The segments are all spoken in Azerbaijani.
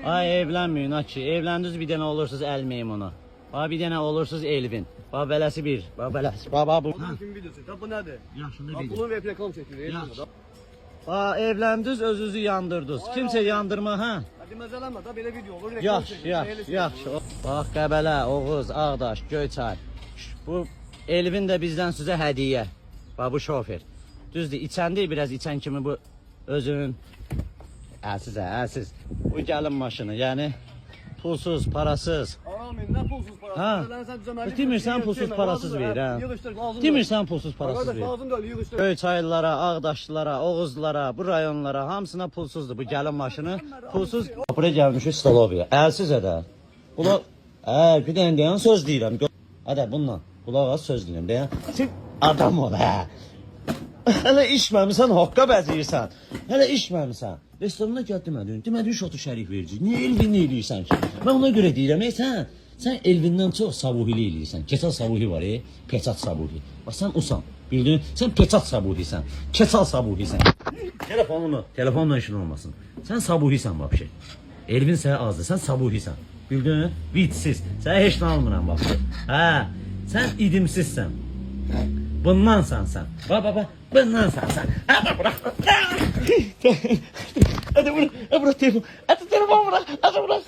Ay evlənməyin ki. Evləndiniz bir dənə olursunuz əl meymunu. Bax bir dənə olursunuz Elvin. Bax beləsi bir. Bax beləsi. Bax bu. Kimin videosu? Bu nədir? Yaxşını bil. Bunun web reklam çəkilir. Bax evləndiniz özünüzü yandırdınız. Kimsə yandırma ha. Hadi məzələnmə da belə video olur. Yaxşı. Bax Qəbələ, Oğuz, Ağdaş, Göyçay. Bu Elvin də bizdən sizə hədiyyə. Bax bu şofer. Düzdür, içən deyil, biraz içən kimi bu özünün əlsiz. Bu gəlin maşını, yəni pulsuz, parasız. Amin, nə pulsuz parasız? Ha? Demirsən pulsuz parasız ver, ha? Demirsən pulsuz parasız ver. Lazım deyil, yığışdır. Göyçaylılara, Ağdaşlılara, Oğuzlara, bu rayonlara hamısına pulsuzdur bu gəlin maşını. Pulsuz. Buraya gəlmişik Stalovya. Əlsiz ədə. Qulaq, bir dənə deyən söz deyirəm. Ədə bununla. Qulaq az söz deyirəm deyən. Sən adam ol, hə. Hələ içməmisən, haqqa bəzəyirsən. Hələ içməmisən. Restorana gəl demədin şotu şərif verəcək. Niyə Elvin eləyirsən ki? Mən ona görə deyirəm, sən Elvindən çox Savuhili eləyirsən. Keçal Savuhi var, Peçat Savuhi. Bax sən usan, bildin? Sən Peçat Savuhisən, Keçal Savuhisən. Telefonla işin olmasın. Sən Savuhisən vəbşə. Elvin sənə azdır, sən Savuhisən. Bildin? Vitsiz. Sənə heç nə almıram vəbşə. Hə, sən idimsizsən. Bundansan sən. Bax, bundansan sən. Hadi bırak. Hadi bırak telefon. Hadi telefon bırak. Hadi bırak.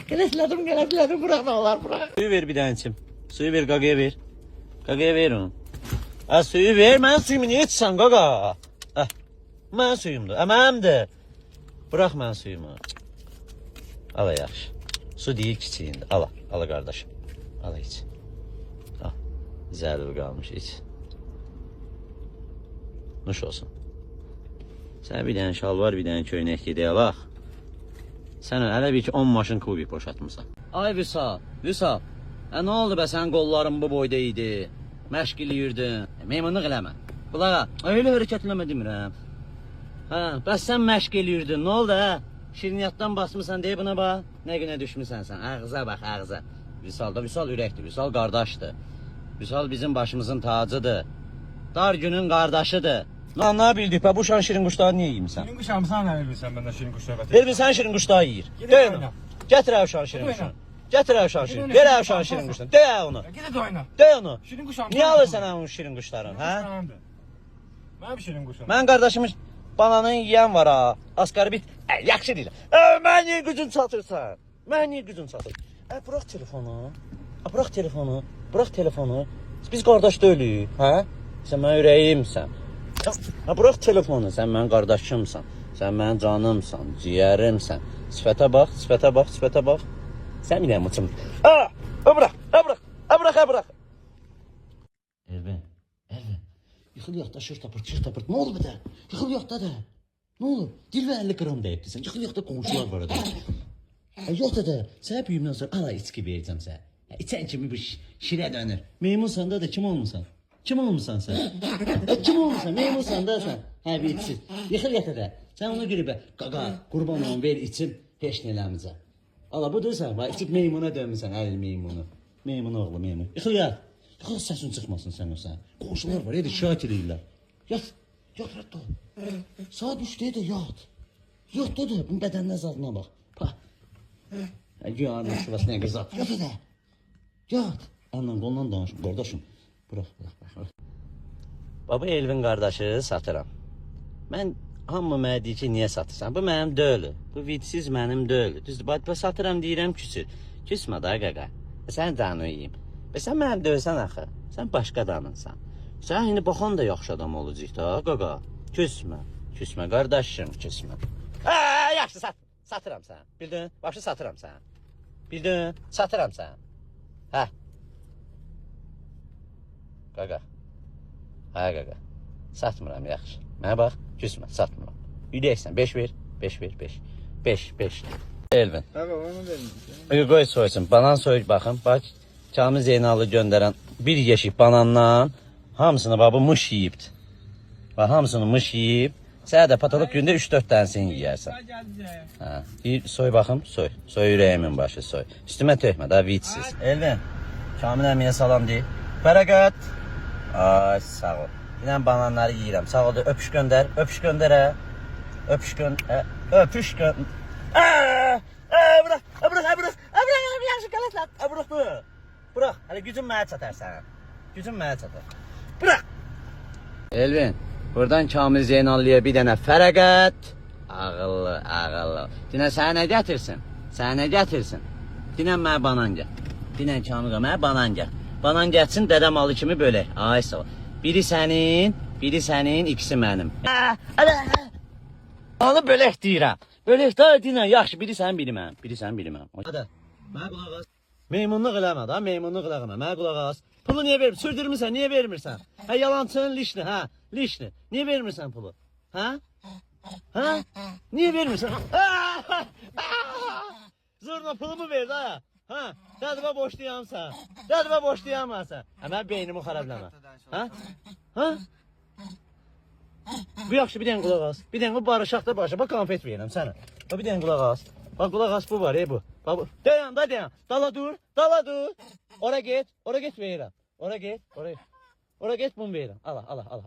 Gelesledim. Bırak ne olar bırak. Suyu ver bir tanecim. Suyu ver Gaga'ya ver. Gaga'ya ver onu. Ha suyu ver. Ben suyumu niye içsen Gaga? Ha. Ben suyumdu. Əməmdir. Bırak ben suyumu. Al yaxşı. Su değil kiçiyindi. Al kardeşim. Al iç. Al. Zərli qalmış iç. Nuş olsun. Sənə bir dənə şalvar, bir dənə köynək gedək alaq. Sən hələ bir ki 10 maşın kubik boşaltmısan. Ay Vüsal. Nə oldu bə sənin qolların bu boyda idi? Məşq eləyirdin. Meymunluq eləmə. Qulağa, elə hərəkət eləmə demirəm. Hə, bəs sən məşq eləyirdin. Nə oldu hə? Şirniyyatdan basmısan deyə buna bax. Nə günə düşmüsən sən? Ağza bax, ağza. Vüsal ürəkdir, Vüsal qardaşdır. Vüsal bizim başımızın tacıdır. Dar günün qardaşıdır. Nə bildik bə bu şan şirin quşları niyə yeyirsən? Şirin quşağımı sana nə vermirsən məndən şirin quş söhbəti? Elvin sən şirin quşları yeyir. Deyə onu. Gətir əv şan şirin quşunu. Gətir əv şan şirin. Ver əv şan şirin quşunu. Deyə onu. Gəl oyna. Deyə onu. Şirin quşağım. Niyə alırsan onun şirin quşların, hə? Mənim şirin quşum. Mən qardaşımın bananın yeyən var ha. Asqarbit. Yaxşı deyil. Mən niyə gücün çatırsan? Bırax telefonu. Biz qardaş deyilik, hə? Sən mənim ürəyimsən. Bırax telefonu, sən mənim qardaşımsan. Sən mənim canımsan, ciyərimsən. Sifətə bax. Sən bir dənə mıçım. Bırax. Elvin. Yıxıl yaxda, şır tapırt. Nə oldu bir də? Yıxıl yaxda da. Nə oldu? Dil və 50 qram dəyibdirsən. Yıxıl yaxda qonşular var da. Yox da, sənə büyümdən sonra ala içki verəcəm sənə. İçən kimi bu şirə dönür. Meymunsan da kim olmusan? Kim olmusan sən? Kim olmusan? Meymunsan da sən. Hə bir içsin. Yıxıl yatır. Sən onu görüb qaqa, qurban olun ver içim heç nə eləməcə. Ala budur sən, bax içib meymuna dönmüsən, əl meymunu. Meymun oğlu, meymun. Yıxıl yat. Yıxıl səsin çıxmasın sən o sən. Qonşular var, şikayət edirlər. Yat rədd ol. Saat 3-də də yat. Yat da, bunun bədənin əzadına bax. Bax. Güyanın şurası nə qızat. Yat da. Yat. Ondan qolundan danışım, qardaşım. Bırax. Baba Elvin qardaşı satıram. Mən hamı mənə deyir ki, niyə satırsan? Bu mənim deyil. Bu vidsiz mənim deyil. Düzdür, bax satıram deyirəm küsür. Küsmə da qaqa. Sən canı yeyim. Sən mənim deyilsən axı. Sən başqa adamınsan. Sən indi baxan da yaxşı adam olacaq da qaqa. Küsmə qardaşım, küsmə. Yaxşı satıram sən. Bildin? Başa satıram sən. Bildin? Satıram sən. Hə. Qaqa. Hə qaqa. Satmıram yaxşı. Mənə bax, küsmə, satmıram. Ürəksən, 5 ver. 5. Elvin. Qaqa, onu vermirsən. Qoy soysun. Banan soyuq baxın. Bax, Kamil Zeynalı göndərən bir yeşik banandan hamısını bax bu mış yeyibdir. Bax, hamısını mış yeyib. Sənə də patolog gündə 3-4 dənəsini yeyərsən. Hə, soy baxım, soy. Soy ürəyimin başı, soy. Üstümə tökmə, daha vitsiz. Elvin, Kamil əmiyə salam deyil. Bərəkət. Ay, sağ ol. Yine bananları yiyirəm. Sağ ol, öpüş göndər. Öpüş göndər, hə. Öpüş göndər. Hələ gücün mənə çatar sən. Gücün mənə çatar. Bırak. Elvin, buradan Kamil Zeynallıya bir dənə fərəqət. Ağıllı, ağıllı. Dinə sənə nə gətirsin? Sənə nə gətirsin? Dinə mənə banan gəl. Dinə Kamil'a mənə banan gəl. Banan gəlsin dədə malı kimi bölək. Ay sağ ol. Biri sənin, ikisi mənim. Onu bölək deyirəm. Bölək də dinə yaxşı. Biri sənin, biri mənim. Biri sənin, biri mənim. Hadi. Mənə qulaq as. Meymunluq eləmə da, meymunluq eləmə. Mənə qulaq as. Pulu niyə vermirsən? Sürdürmüsən, niyə vermirsən? Hə, yalancının lişni, hə, lişni. Niyə vermirsən pulu? Hə? Hə? Niyə vermirsən? Zurna pulumu ver da. Hə? Dədivə boşlayamsan. Dədivə boşlayamazsan. Hə, mən beynimi xarabləmə. Hə? Hə? Bu yaxşı, bir dənə qulaq as. Bir dənə barışaq da barışaq. Bax, konfet verirəm sənə. Bax, bir dənə qulaq as. Bax, qulaq as, bu var, bu. Bax, dayan, da dayan. Dala dur, dala dur. Ora get verirəm. Ora get, oraya. Ora get, bunu verirəm. Ala.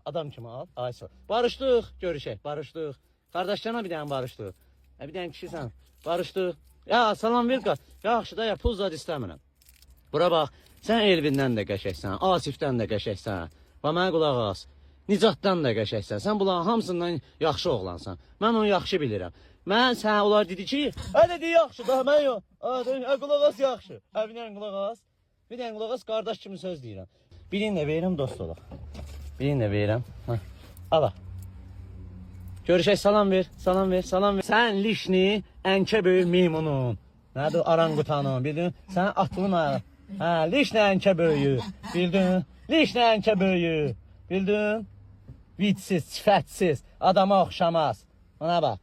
Adam kimi al. Ay sağ. Barışdıq, görüşək, barışdıq. Qardaşlarına bir dənə barışdıq. Bir dənə kişisən, barışdıq. Ya, salam ver qat. Yaxşı da, ya, pul zad istəmirəm. Bura bax, sən Elvindən də qəşəksən, Asifdən də qəşəksən. Bax, mənə qulaq as. Nicatdan da qəşəksən. Sən bunların hamısından yaxşı oğlansan. Mən onu yaxşı bilirəm. Mən sənə onlar dedi ki, dedi yaxşı, daha mən yox. Qulaq as yaxşı. Bir dənə qulaq as. Bir dənə qulaq as, qardaş kimi söz deyirəm. Birini də verirəm, dost olaq. Birini də verirəm. Ala. Görüşək, salam ver. Sən lişni, ənkə böyük meymunun. Nədir, aranqutanın, bildin? Sən atılın ayağı. Hə, lişni ənkə böyüyü, bildin? Lişni ənkə böyüyü, bildin? Vitsiz, sifətsiz, adama oxşamaz. Ona bax.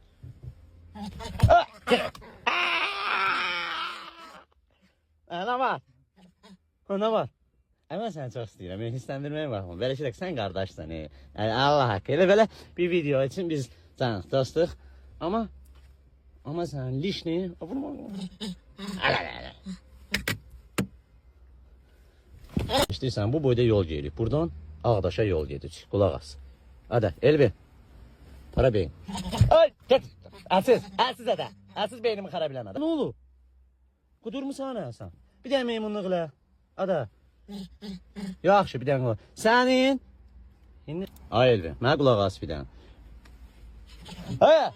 Ana var. Ona var. Ama səni çox istəyirəm, hissləndirməyə baxma. Belə ki, sən qardaşsan. Allah haqqı. Elə belə bir video üçün biz canıq, dostuq. Amma sən lişni... İstəyirsən, bu boyda yol gedirik. Buradan Ağdaşa yol gedirik. Qulaq as. Hadi, Elvin. Para beyin. Ay, get. Əlsiz ədə. Əlsiz beynimi xarabiləmədə. Nə olub? Qudurmusan sən? Bir dənə meymunluq elə. Ada. Yaxşı, bir dənə qulaq. Sənin. Ay Elvin, mənə qulaq as bir dənə. Hə?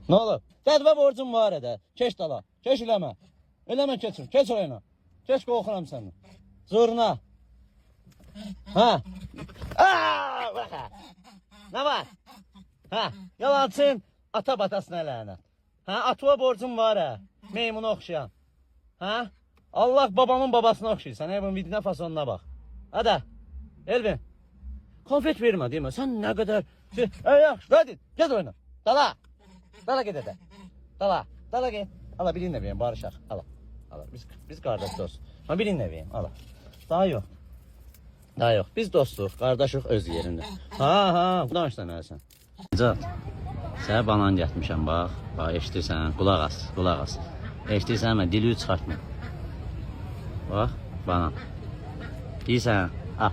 Nə olub? Dədvə borcum var ədə. Keç dala. Keç eləmə. Eləmə keçin. Keç orayına. Keç qoxuram sənin. Zurna. Hə? Nə var? Hə? Yalancın. Ata batasına lənət. Hə? Atıva borcum var hə. Meymuna oxşayan. Hə? Allah babamın babasına oxşayırsan. Bunun vidinə fasonuna bax. Hadi. Elvin. Konfet vermə deyimə. Sən nə qədər... Yaxşı. Hadi. Ged oyna. Dala. Dala ged edə. Dala. Dala ged. Ala birini də vereyim. Barışaq. Ala. Biz qardaş dost. Ama birini də vereyim. Ala. Daha yox. Daha yox. Biz dostuq. Qardaşıq öz yerində. Ha. Bu danışdan eləsən. Nicat. Sənə banan getmişəm bax. Bax eşitirsən. Qulaq as. Eşitirsən mən dili çıxartma. Bax, banan. Yiyirsən, al.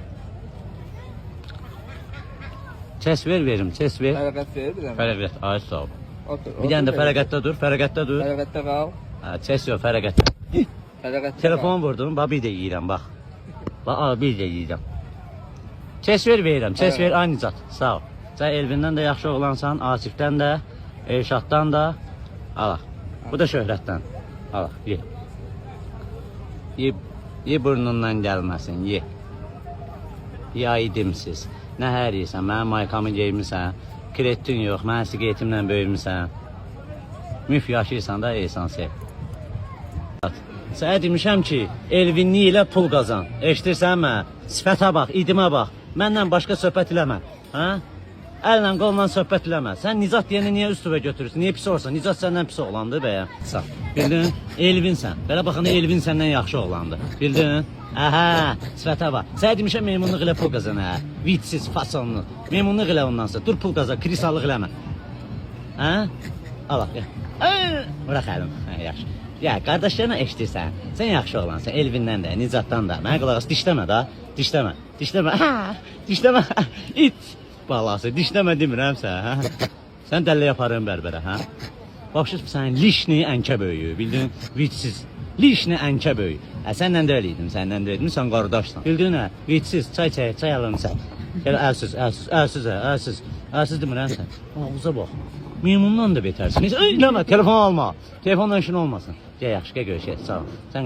Çes verim, çes ver. Fərəqət verir bir dənə. Fərəqət, ay sağ ol. Bir Bir dənə də fərəqətdə dur. Fərəqətdə qal. Çes yox, fərəqətdə. Fərəqətdə Telefon vurdum, bax bir də yiyirəm, bax. Bax, bir də yiyirəm. Çes verirəm, çes ver, aynı zat, sağ ol. Sən Elvindən də yaxşı oğlansan, Asifdən də, Elşaddan da. Ala, bu da şöhrətdən. Ala, ye. Ye burnundan gəlməsin, ye. Ye aydimsiz. Nə hər yeyirsən, mənim maykamı geymirsən, kretin yox, mən siqetimlə böyümürsən. Müf yaşayırsan da, eysan sev. Sənə demişəm ki, Elvinli ilə pul qazan. Eşitirsən mən, sifətə bax, idimə bax. Məndən başqa söhbət eləmə. Əllə qolla söhbət eləmə. Sən Nicat deyəni niyə üstüvə götürürsün? Niyə pis olursan? Nicat səndən pis oğlandı bəyə. Sağ. Bildin? Elvinsən. Belə baxanda Elvin səndən yaxşı oğlandı. Bildin? Əhə, sifətə bax. Sənə demişəm meymunluq ilə pul qazan, hə? Vitsiz, fasonlu. Meymunluq ilə ondan sonra. Dur pul qazan, krisalıq eləmə. Hə? Ala, bırax əlim. Yaxşı. Ya, qardaşlarına eşitirsən. Sən yaxşı oğlansan. Elvindən də, Nicatdan da. Mənə qulaq as, dişləmə da. Dişləmə. Dişləmə. İt. Balası, dişləmə demirəm sən, hə? Sən dəllə yaparım bərbərə, hə? Baxışız sənin lişni ənkə böyüyü, bildin? Vitsiz. Lişni ənkə böyük. Səndən də eləydim, səndən də eləydim, sən qardaşsan. Bildin hə? Vitsiz, çay alın sən. Gəl, əlsiz demirən sən. Ağıza bax. Meymundan da betərsin. Eləmə, telefon alma. Telefonla işin olmasın. Gəl, yaxşı, gəl görüşək, sağ ol. Sən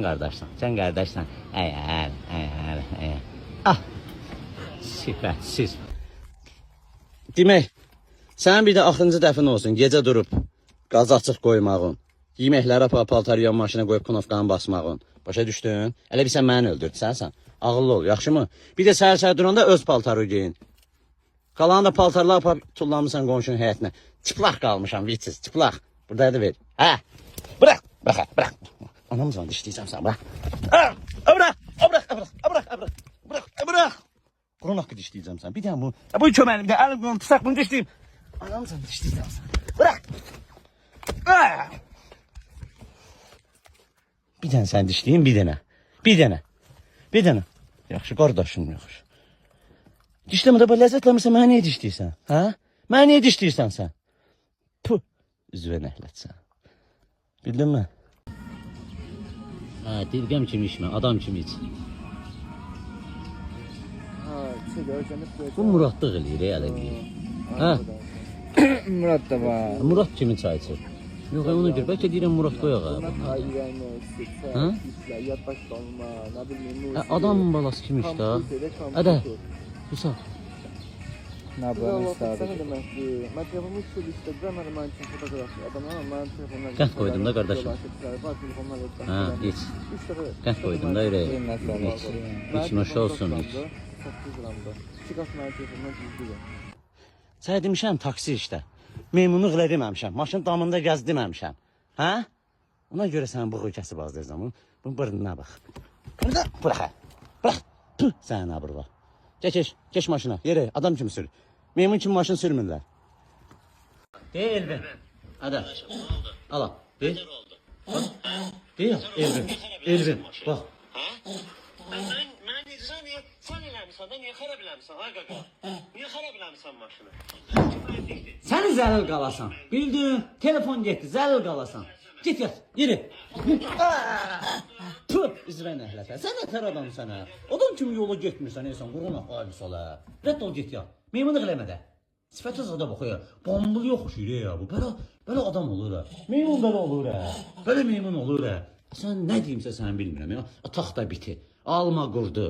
qardaşsan. Ah, sifətsiz. Demək, sənin bir də axırıncı dəfin olsun, gecə durub, qaz açıq qoymağın, yeməkləri paltar yan maşına qoyub knovkanı basmağın. Başa düşdün? Elə bir sən məni öldürdün, sən. Ağıllı ol, yaxşı mı? Bir də səhər duranda öz paltarı geyin. Qalanı da paltarlar apab tullanmışsan qonşunun həyətinə. Çıplaq qalmışam, vitsiz, çıplaq. Burada da ver. Hə? Bırak. Anam zaman dişləyəcəm sən, bırak. Bırak. Qurun haqqı dişləyəcəm sən. Bir dənə bu. Bu kömənimdə, əlim qolum tutaq bunu dişləyim. Anam zaman dişləyəcəm sən. Bırak. Bir dənə sən dişləyim, bir dənə. Yaxşı, qardaşım, yaxşı. Dişləmədə bu ləzzətləmirsən, mənə niyə dişləyirsən? Hə? Mənə niyə dişləyirsən sən? Puh, üzvə nəhlətsən. Bildin mi? Hə, dilgəm kimi içmə, adam kimi iç. Bu Muradlıq eləyir, əlaqə. Hə? Murad da var. Murad kimi çay içir. Yox, ona görə, bəlkə deyirəm Murad qoyaq abi. Hə? Adam balası kimi işte ha. Hadi. Musa. Ne yapalım isterdik? Qənd qoydum da qardaşım. Hə, iç. Qənd qoydum da ürəyə. İç. İç, noş olsun, iç. Sənə demişəm taksi işdə. Meymunluq eləməmişəm. Maşın damında gəzdirməmişəm. Hə? Ona görə sən bu qıykəsi bazdırsan. Bunun bırnına bax. Bırax. Tüh, sənin abırva. Geç maşına. Yere adam kimi sür. Meymun kimi maşın sürmürlər. Dey Elvin. Hadi. Ala. Dey. Dey Elvin. Bax. Mən deyirsən, sən eləmişsən də niyə xarab eləmişsən, ha qaqa? Niyə xarab eləmişsən maşını? Sən zəlil qalasan. Bildin? Telefon getdi, zəlil qalasan. Git yat, yeri. Tüh, üzvə nəhlətə. Sən nətər adamsan ha? Adam kimi yola getmirsən, insan quruna xalis ola. Rədd ol, get ya. Meymunluq eləmədə. Sifətə zada baxıyor. Bambul yoxuşur ya bu. Belə adam olur ha. Meymun belə olur ha. Belə meymun olur ha. Sən nə deyimsə sən bilmirəm ya. Taxta biti. Alma qurdu.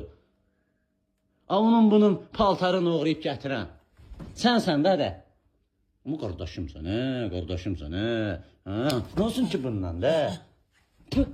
Onun bunun paltarını uğrayıb gətirən. Sənsən də. Ama kardeşimsən, qardaşımsan, Nə olsun ki bundan da? Tüh.